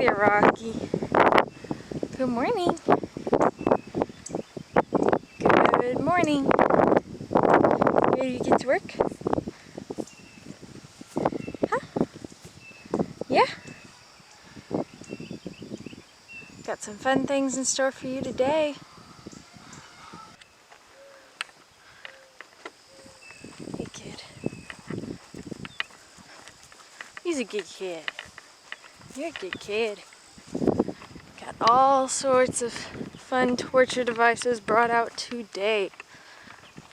there, Rocky. Good morning. Good morning. Ready to get to work? Huh? Yeah? Got some fun things in store for you today. Hey, kid. He's a good kid. You're a good kid. Got all sorts of fun torture devices brought out today.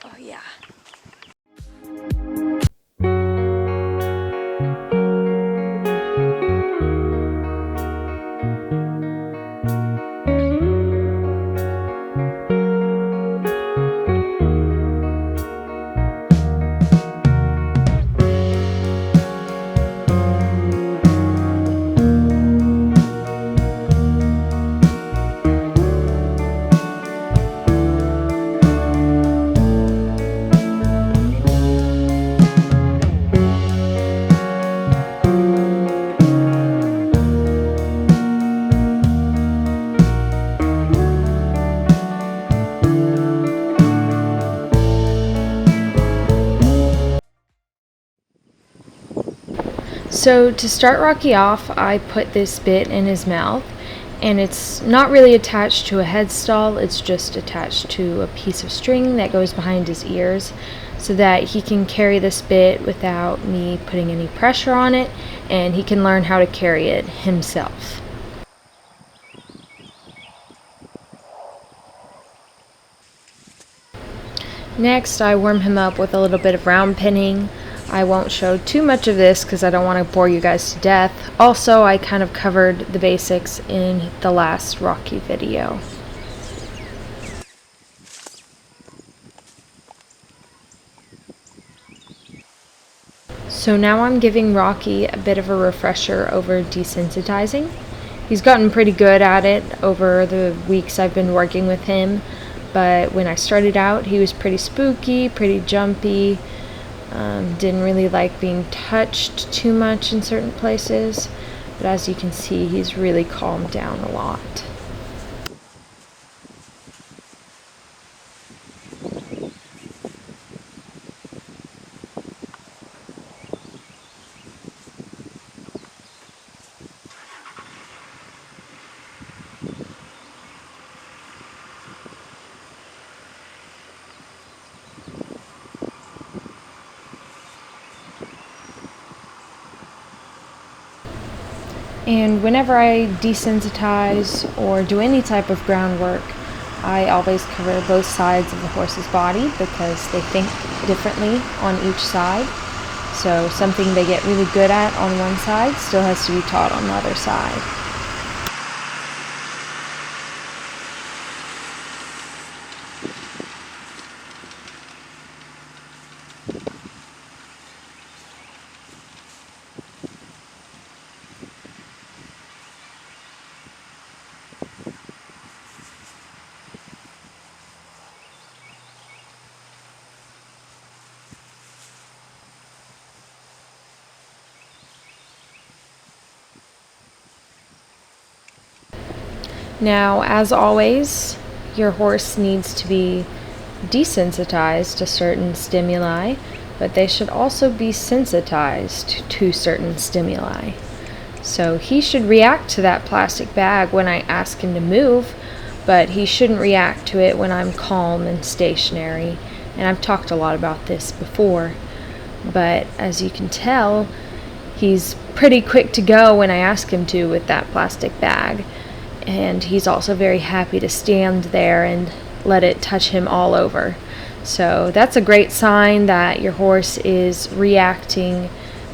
Oh, yeah. So to start Rocky off, I put this bit in his mouth, and it's not really attached to a headstall, it's just attached to a piece of string that goes behind his ears so that he can carry this bit without me putting any pressure on it, and he can learn how to carry it himself. Next, I warm him up with a little bit of round pinning. I won't show too much of this because I don't want to bore you guys to death. Also, I kind of covered the basics in the last Rocky video. So now I'm giving Rocky a bit of a refresher over desensitizing. He's gotten pretty good at it over the weeks I've been working with him, but when I started out he was pretty spooky, pretty jumpy, didn't really like being touched too much in certain places, but as you can see he's really calmed down a lot. And whenever I desensitize or do any type of groundwork, I always cover both sides of the horse's body because they think differently on each side. So something they get really good at on one side still has to be taught on the other side. Now, as always, your horse needs to be desensitized to certain stimuli, but they should also be sensitized to certain stimuli. So he should react to that plastic bag when I ask him to move, but he shouldn't react to it when I'm calm and stationary. And I've talked a lot about this before, but as you can tell, he's pretty quick to go when I ask him to with that plastic bag. And he's also very happy to stand there and let it touch him all over. So that's a great sign that your horse is reacting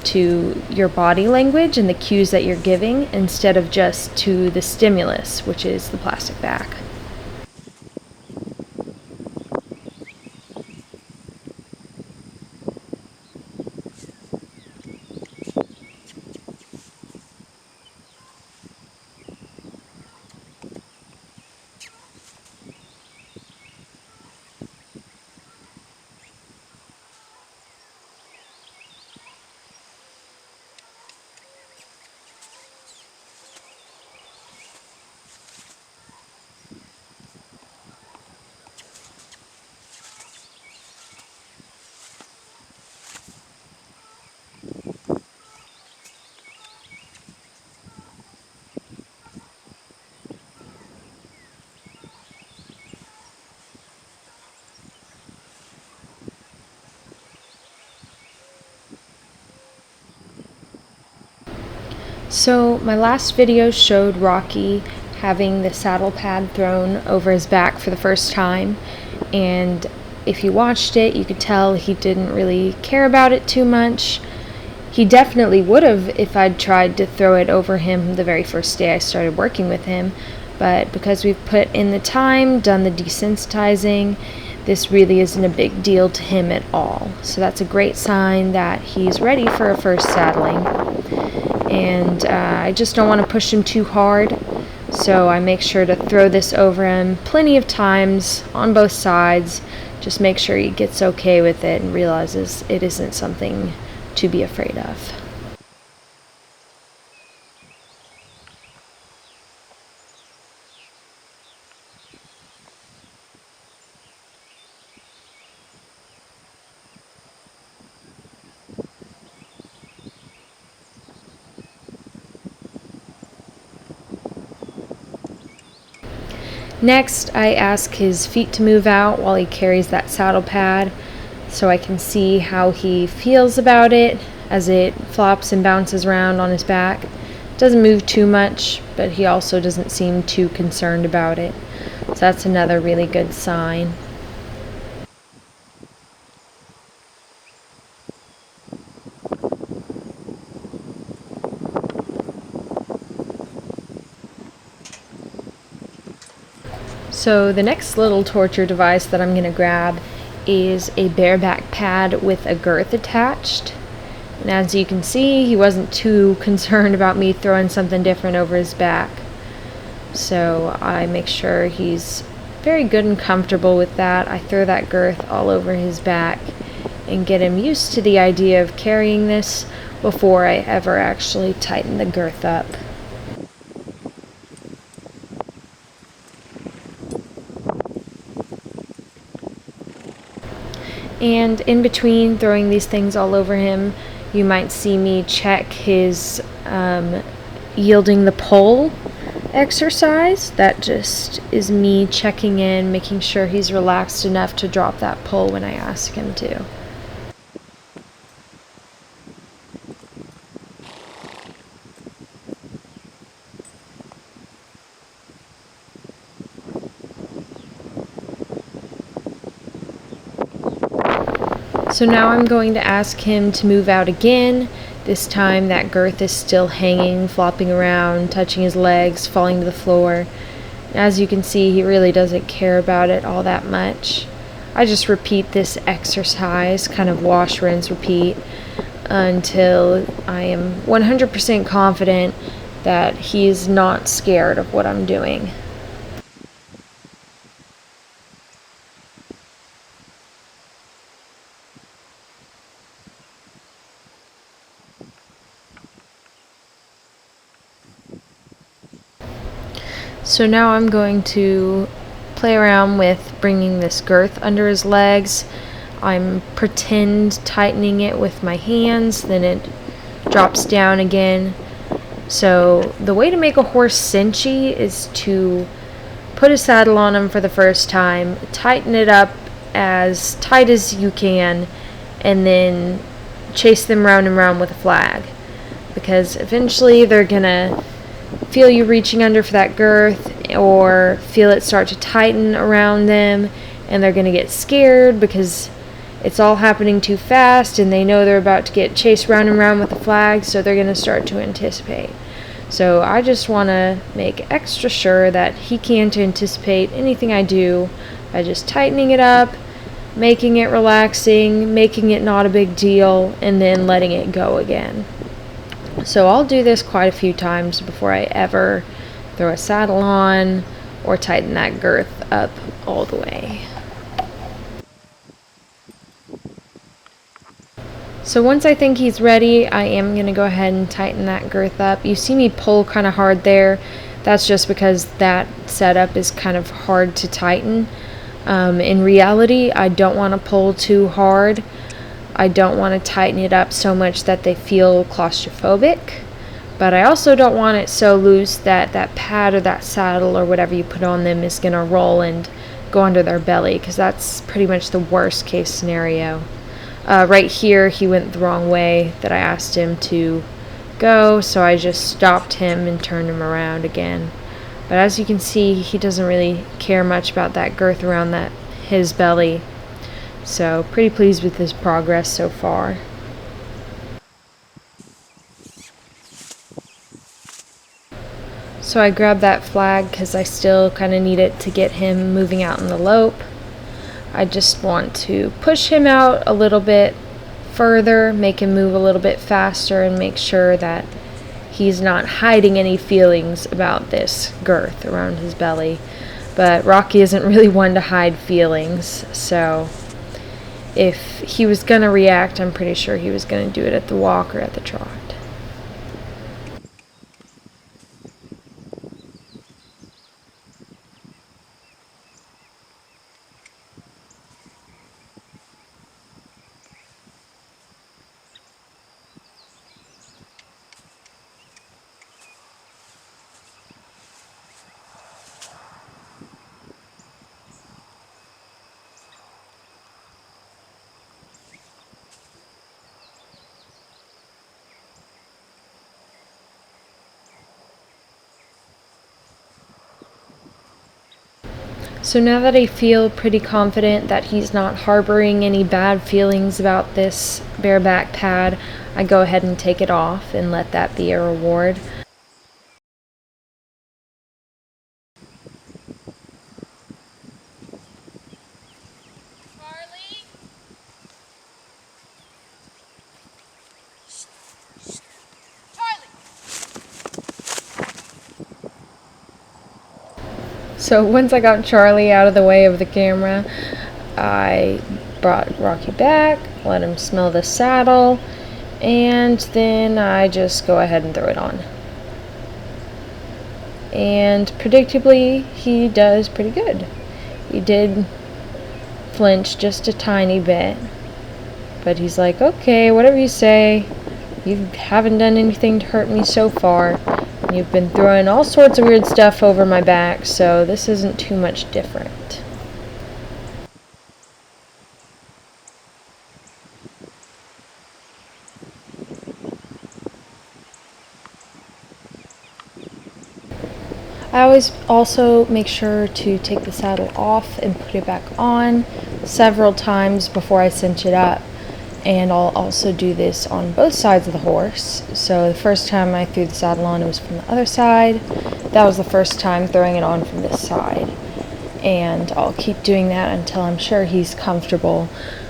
to your body language and the cues that you're giving instead of just to the stimulus, which is the plastic bag. So my last video showed Rocky having the saddle pad thrown over his back for the first time, and if you watched it, you could tell he didn't really care about it too much. He definitely would have if I'd tried to throw it over him the very first day I started working with him, but because we've put in the time, done the desensitizing, this really isn't a big deal to him at all. So that's a great sign that he's ready for a first saddling. And I just don't want to push him too hard, so I make sure to throw this over him plenty of times on both sides. Just make sure he gets okay with it and realizes it isn't something to be afraid of. Next, I ask his feet to move out while he carries that saddle pad so I can see how he feels about it as it flops and bounces around on his back. It doesn't move too much, but he also doesn't seem too concerned about it. So that's another really good sign. So the next little torture device that I'm going to grab is a bareback pad with a girth attached. And as you can see, he wasn't too concerned about me throwing something different over his back. So I make sure he's very good and comfortable with that. I throw that girth all over his back and get him used to the idea of carrying this before I ever actually tighten the girth up. And in between throwing these things all over him, you might see me check his yielding the pole exercise. That just is me checking in, making sure he's relaxed enough to drop that pole when I ask him to. So now I'm going to ask him to move out again. This time that girth is still hanging, flopping around, touching his legs, falling to the floor. As you can see, he really doesn't care about it all that much. I just repeat this exercise, kind of wash, rinse, repeat, until I am 100% confident that he's not scared of what I'm doing. So now I'm going to play around with bringing this girth under his legs. I'm pretend tightening it with my hands, then it drops down again. So the way to make a horse cinchy is to put a saddle on him for the first time, tighten it up as tight as you can, and then chase them round and round with a flag. Because eventually they're gonna feel you reaching under for that girth or feel it start to tighten around them, and they're going to get scared because it's all happening too fast and they know they're about to get chased round and round with the flag, so they're going to start to anticipate. So I just want to make extra sure that he can't anticipate anything I do by just tightening it up, making it relaxing, making it not a big deal, and then letting it go again. So I'll do this quite a few times before I ever throw a saddle on or tighten that girth up all the way. So once I think he's ready, I am going to go ahead and tighten that girth up. You see me pull kind of hard there. That's just because that setup is kind of hard to tighten. In reality, I don't want to pull too hard. I don't want to tighten it up so much that they feel claustrophobic, but I also don't want it so loose that that pad or that saddle or whatever you put on them is going to roll and go under their belly, because that's pretty much the worst case scenario. Right here, he went the wrong way that I asked him to go, so I just stopped him and turned him around again. But as you can see, he doesn't really care much about that girth around his belly. So pretty pleased with his progress so far. So I grabbed that flag because I still kind of need it to get him moving out in the lope. I just want to push him out a little bit further, make him move a little bit faster, and make sure that he's not hiding any feelings about this girth around his belly. But Rocky isn't really one to hide feelings, so if he was going to react, I'm pretty sure he was going to do it at the walk or at the trot. So now that I feel pretty confident that he's not harboring any bad feelings about this bareback pad, I go ahead and take it off and let that be a reward. So once I got Charlie out of the way of the camera, I brought Rocky back, let him smell the saddle, and then I just go ahead and throw it on. And predictably, he does pretty good. He did flinch just a tiny bit, but he's like, okay, whatever you say. You haven't done anything to hurt me so far. You've been throwing all sorts of weird stuff over my back, so this isn't too much different. I always also make sure to take the saddle off and put it back on several times before I cinch it up. And I'll also do this on both sides of the horse. So the first time I threw the saddle on, it was from the other side. That was the first time throwing it on from this side. And I'll keep doing that until I'm sure he's comfortable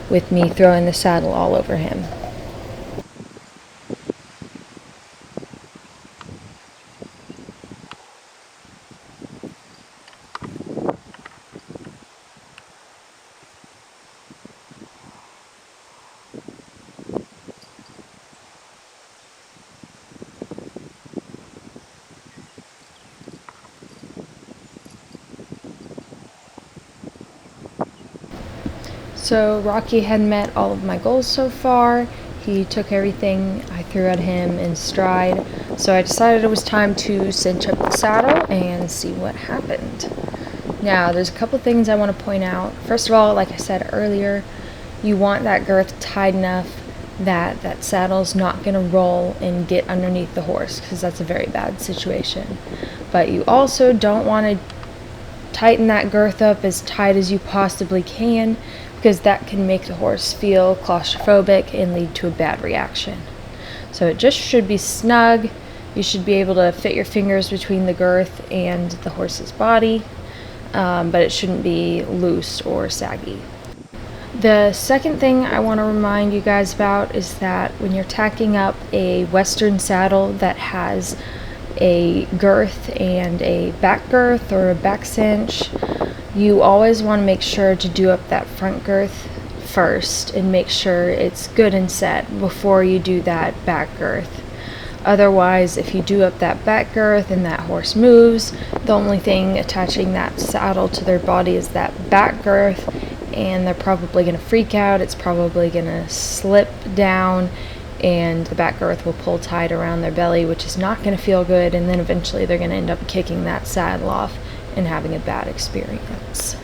with me throwing the saddle all over him. So Rocky had met all of my goals so far. He took everything I threw at him in stride. So I decided it was time to cinch up the saddle and see what happened. Now, there's a couple things I want to point out. First of all, like I said earlier, you want that girth tight enough that that saddle's not going to roll and get underneath the horse, because that's a very bad situation. But you also don't want to tighten that girth up as tight as you possibly can, because that can make the horse feel claustrophobic and lead to a bad reaction. So it just should be snug. You should be able to fit your fingers between the girth and the horse's body, but it shouldn't be loose or saggy. The second thing I want to remind you guys about is that when you're tacking up a Western saddle that has a girth and a back girth or a back cinch, you always want to make sure to do up that front girth first and make sure it's good and set before you do that back girth. Otherwise, if you do up that back girth and that horse moves, the only thing attaching that saddle to their body is that back girth, and they're probably going to freak out. It's probably going to slip down, and the back girth will pull tight around their belly, which is not going to feel good, and then eventually they're going to end up kicking that saddle off and having a bad experience.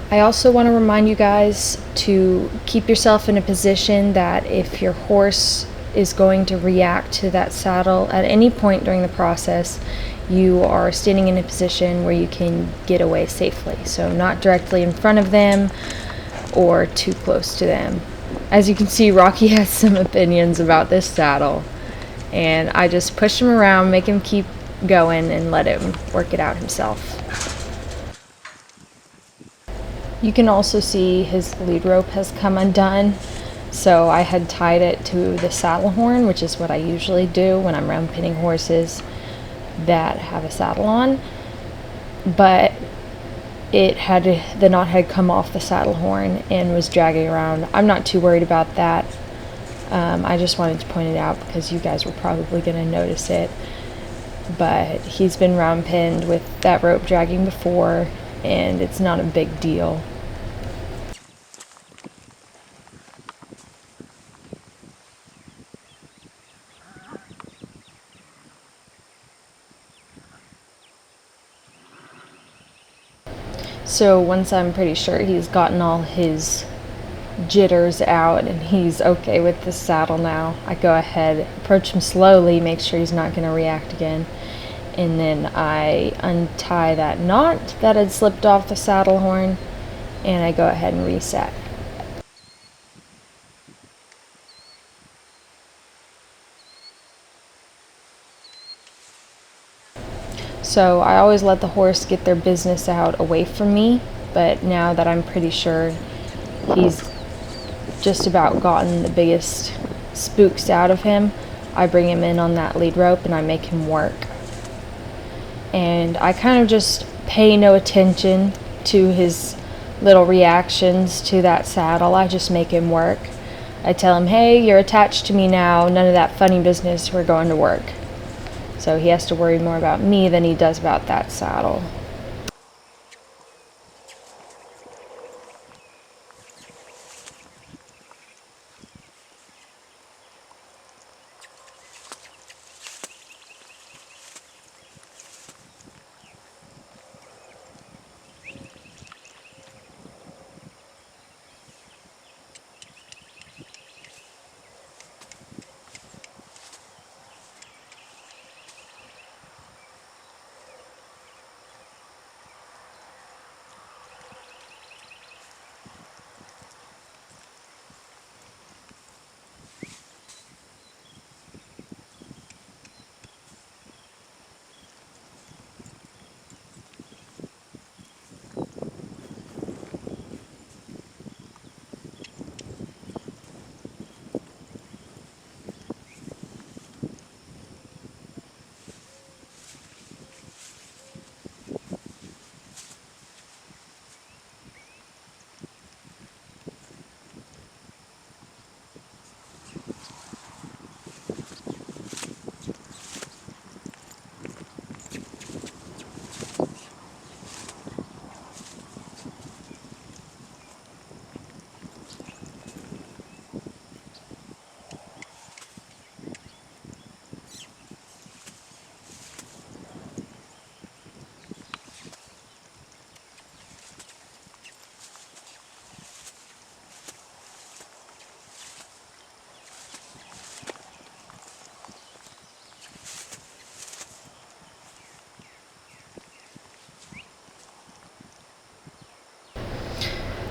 I also want to remind you guys to keep yourself in a position that if your horse is going to react to that saddle at any point during the process. You are standing in a position where you can get away safely, so not directly in front of them or too close to them. As you can see, Rocky has some opinions about this saddle, and I just push him around, make him keep going, and let him work it out himself. You can also see his lead rope has come undone, so I had tied it to the saddle horn, which is what I usually do when I'm round pinning horses that have a saddle on, but the knot had come off the saddle horn and was dragging around. I'm not too worried about that. I just wanted to point it out because you guys were probably going to notice it, but he's been round pinned with that rope dragging before, and it's not a big deal. So once I'm pretty sure he's gotten all his jitters out and he's okay with the saddle now, I go ahead, approach him slowly, make sure he's not going to react again, and then I untie that knot that had slipped off the saddle horn, and I go ahead and reset. So I always let the horse get their business out away from me, but now that I'm pretty sure he's just about gotten the biggest spooks out of him, I bring him in on that lead rope and I make him work. And I kind of just pay no attention to his little reactions to that saddle. I just make him work. I tell him, hey, you're attached to me now, none of that funny business, we're going to work. So he has to worry more about me than he does about that saddle.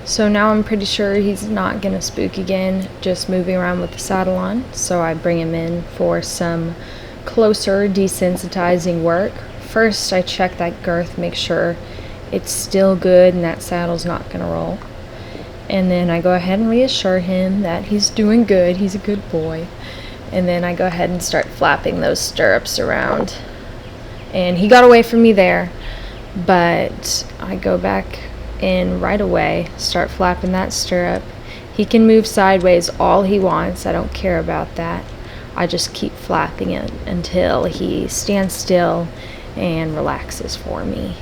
So now I'm pretty sure he's not gonna spook again, just moving around with the saddle on. So I bring him in for some closer desensitizing work. First I check that girth, make sure it's still good and that saddle's not gonna roll. And then I go ahead and reassure him that he's doing good, he's a good boy. And then I go ahead and start flapping those stirrups around. And he got away from me there, but I go back in right away, start flapping that stirrup. He can move sideways all he wants, I don't care about that. I just keep flapping it until he stands still and relaxes for me.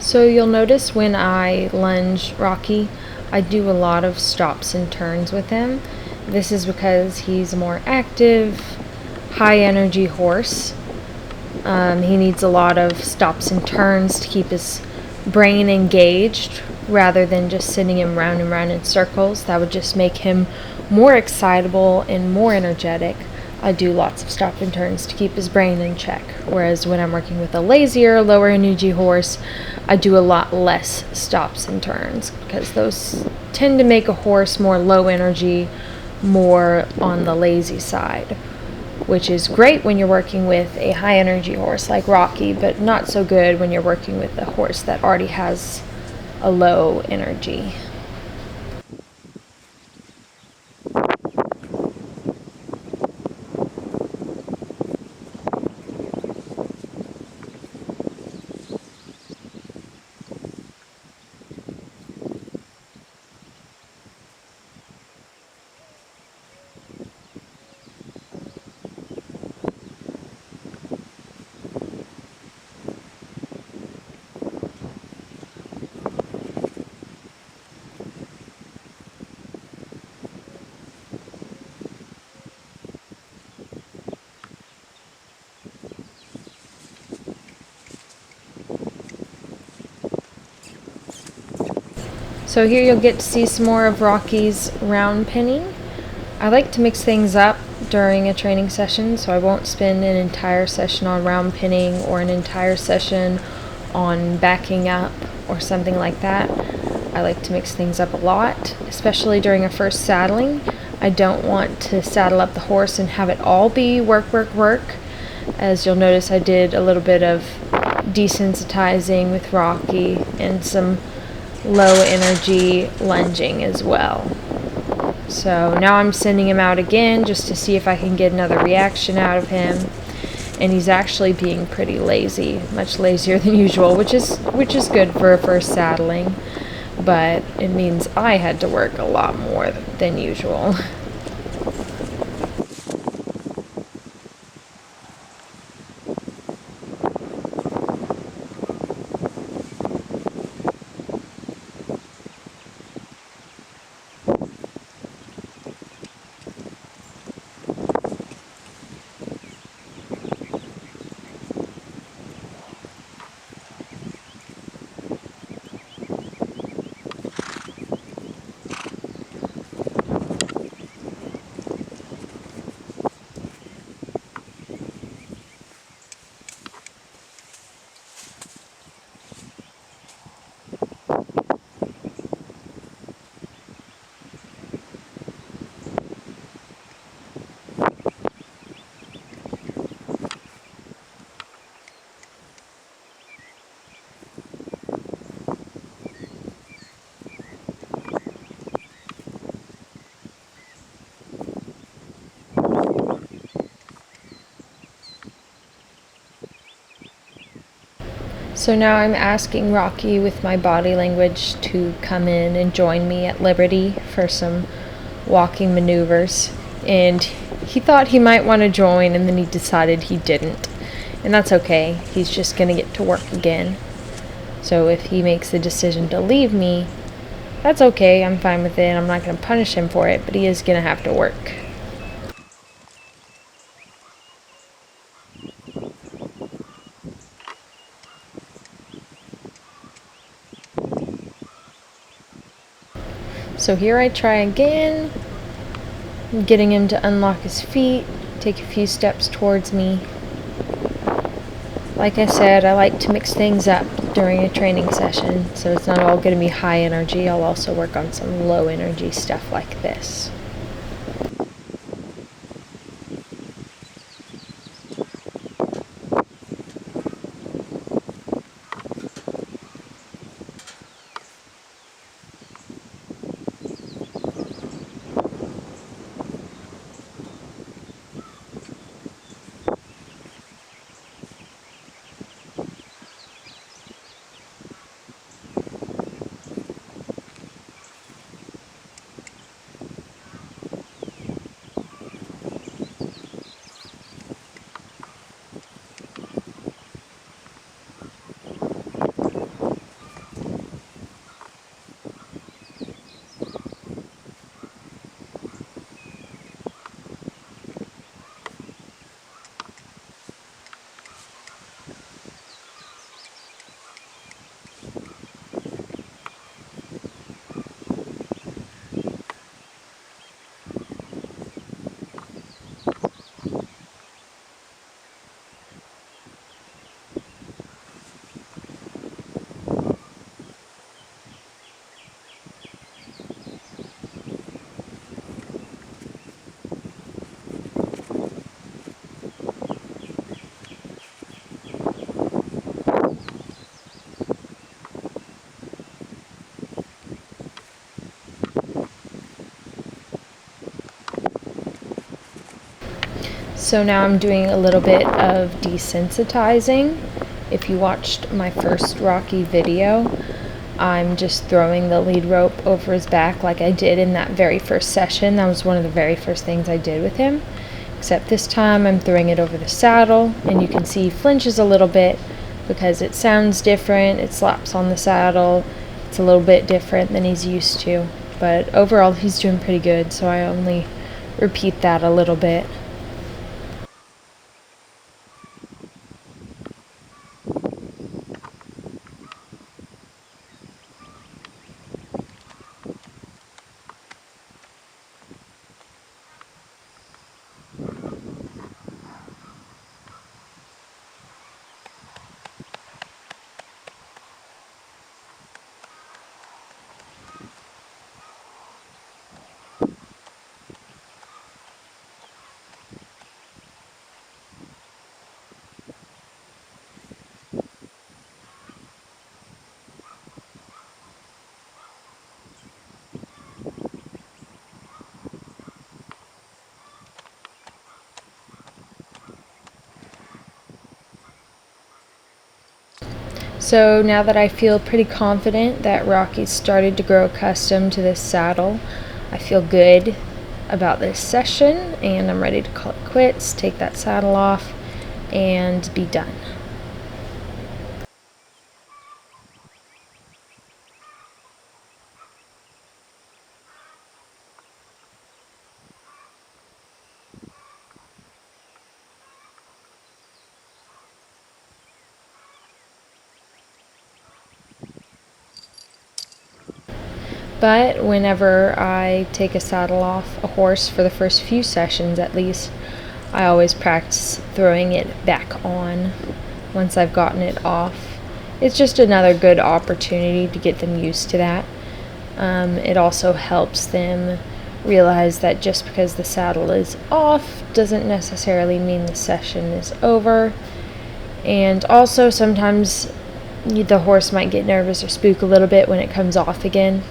So you'll notice when I lunge Rocky, I do a lot of stops and turns with him. This is because he's a more active, high energy horse. He needs a lot of stops and turns to keep his brain engaged rather than just sitting him round and round in circles. That would just make him more excitable and more energetic. I do lots of stop and turns to keep his brain in check. Whereas when I'm working with a lazier, lower energy horse, I do a lot less stops and turns because those tend to make a horse more low energy, more on the lazy side, which is great when you're working with a high energy horse like Rocky, but not so good when you're working with a horse that already has a low energy. So here you'll get to see some more of Rocky's round pinning. I like to mix things up during a training session, so I won't spend an entire session on round pinning or an entire session on backing up or something like that. I like to mix things up a lot, especially during a first saddling. I don't want to saddle up the horse and have it all be work, work, work. As you'll notice, I did a little bit of desensitizing with Rocky and some low energy lunging as well. So now I'm sending him out again just to see if I can get another reaction out of him. And he's actually being pretty lazy, much lazier than usual, which is good for a first saddling, but it means I had to work a lot more than usual. So now I'm asking Rocky with my body language to come in and join me at Liberty for some walking maneuvers. And he thought he might want to join, and then he decided he didn't. And that's okay. He's just going to get to work again. So if he makes the decision to leave me, that's okay. I'm fine with it. I'm not going to punish him for it, but he is going to have to work. So here I try again, getting him to unlock his feet, take a few steps towards me. Like I said, I like to mix things up during a training session, so it's not all going to be high energy. I'll also work on some low energy stuff like this. So now I'm doing a little bit of desensitizing. If you watched my first Rocky video, I'm just throwing the lead rope over his back like I did in that very first session. That was one of the very first things I did with him. Except this time I'm throwing it over the saddle, and you can see he flinches a little bit because it sounds different. It slaps on the saddle. It's a little bit different than he's used to. But overall he's doing pretty good, so I only repeat that a little bit. So now that I feel pretty confident that Rocky's started to grow accustomed to this saddle, I feel good about this session, and I'm ready to call it quits, take that saddle off, and be done. But whenever I take a saddle off a horse, for the first few sessions at least, I always practice throwing it back on once I've gotten it off. It's just another good opportunity to get them used to that. It also helps them realize that just because the saddle is off doesn't necessarily mean the session is over. And also sometimes the horse might get nervous or spook a little bit when it comes off again.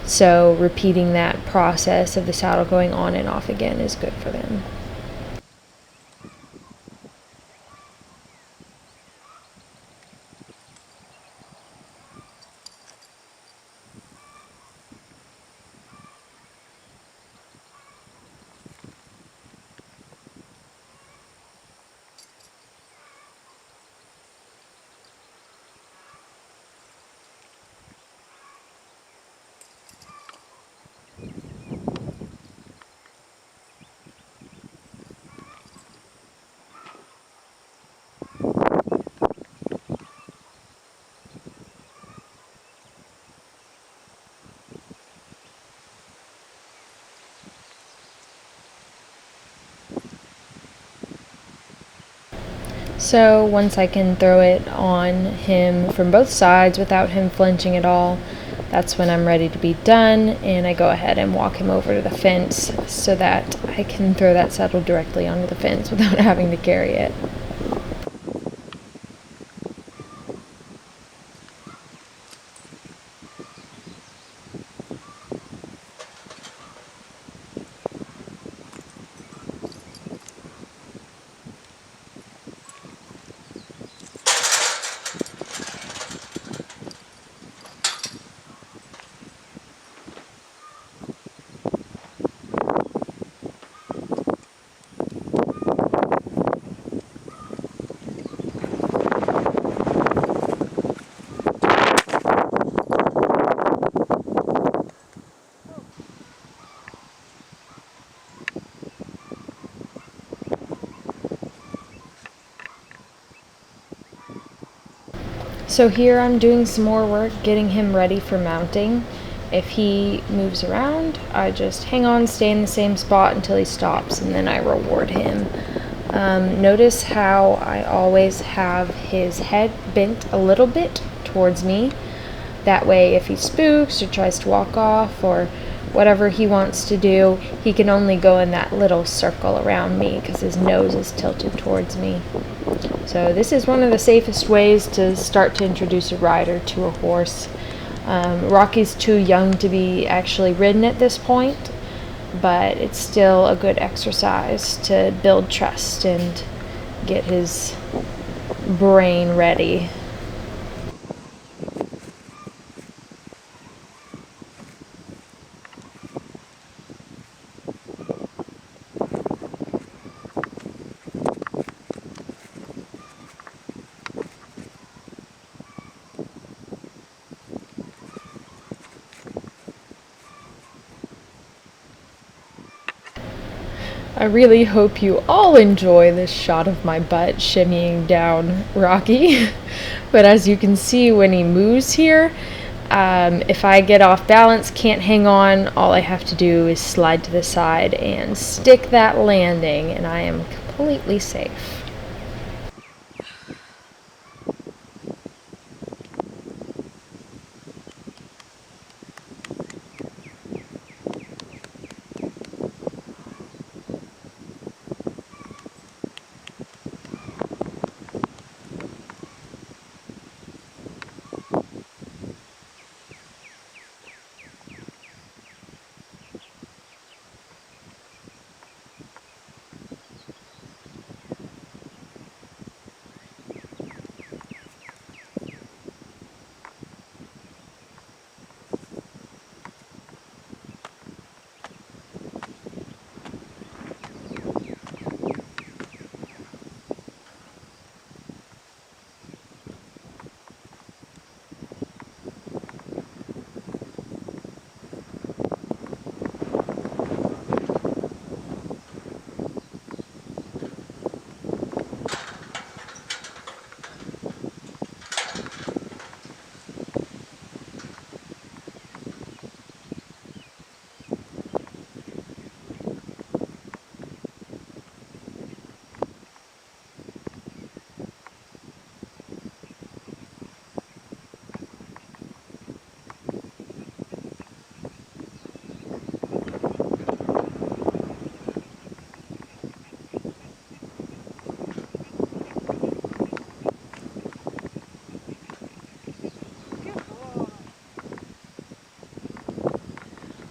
So repeating that process of the saddle going on and off again is good for them. So once I can throw it on him from both sides without him flinching at all, that's when I'm ready to be done, and I go ahead and walk him over to the fence so that I can throw that saddle directly onto the fence without having to carry it. So here I'm doing some more work getting him ready for mounting. If he moves around, I just hang on, stay in the same spot until he stops, and then I reward him. Notice how I always have his head bent a little bit towards me. That way if he spooks or tries to walk off or whatever he wants to do, he can only go in that little circle around me because his nose is tilted towards me. So this is one of the safest ways to start to introduce a rider to a horse. Rocky's too young to be actually ridden at this point, but it's still a good exercise to build trust and get his brain ready. I really hope you all enjoy this shot of my butt shimmying down Rocky. But as you can see, when he moves here, if I get off balance, can't hang on, all I have to do is slide to the side and stick that landing, and I am completely safe.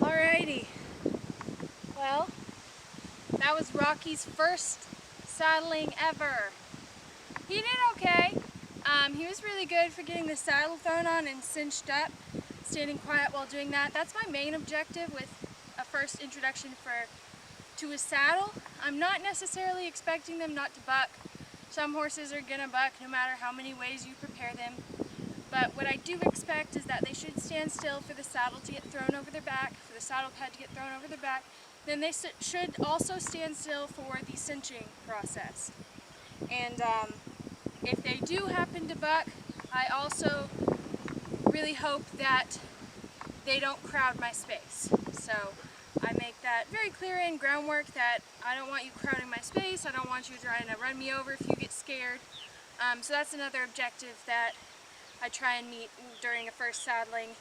Alrighty, well, that was Rocky's first saddling ever. He did okay. He was really good for getting the saddle thrown on and cinched up, standing quiet while doing that. That's my main objective with a first introduction to a saddle. I'm not necessarily expecting them not to buck. Some horses are gonna buck no matter how many ways you prepare them. But what I do expect is that they should stand still for the saddle to get thrown over their back, for the saddle pad to get thrown over their back. Then they should also stand still for the cinching process. And if they do happen to buck, I also really hope that they don't crowd my space. So I make that very clear in groundwork that I don't want you crowding my space. I don't want you trying to run me over if you get scared. So that's another objective that I try and meet during a first saddling,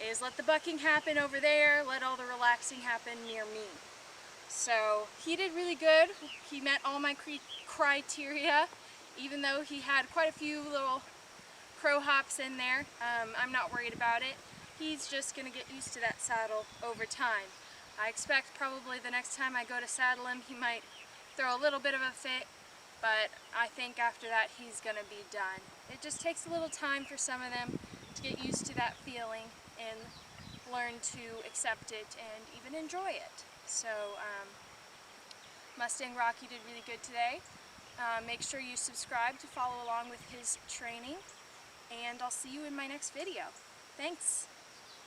is let the bucking happen over there, let all the relaxing happen near me. So he did really good. He met all my criteria, even though he had quite a few little crow hops in there. I'm not worried about it. He's just going to get used to that saddle over time. I expect probably the next time I go to saddle him, he might throw a little bit of a fit, but I think after that he's going to be done. It just takes a little time for some of them to get used to that feeling and learn to accept it and even enjoy it. So Mustang Rocky did really good today. Make sure you subscribe to follow along with his training, and I'll see you in my next video. Thanks!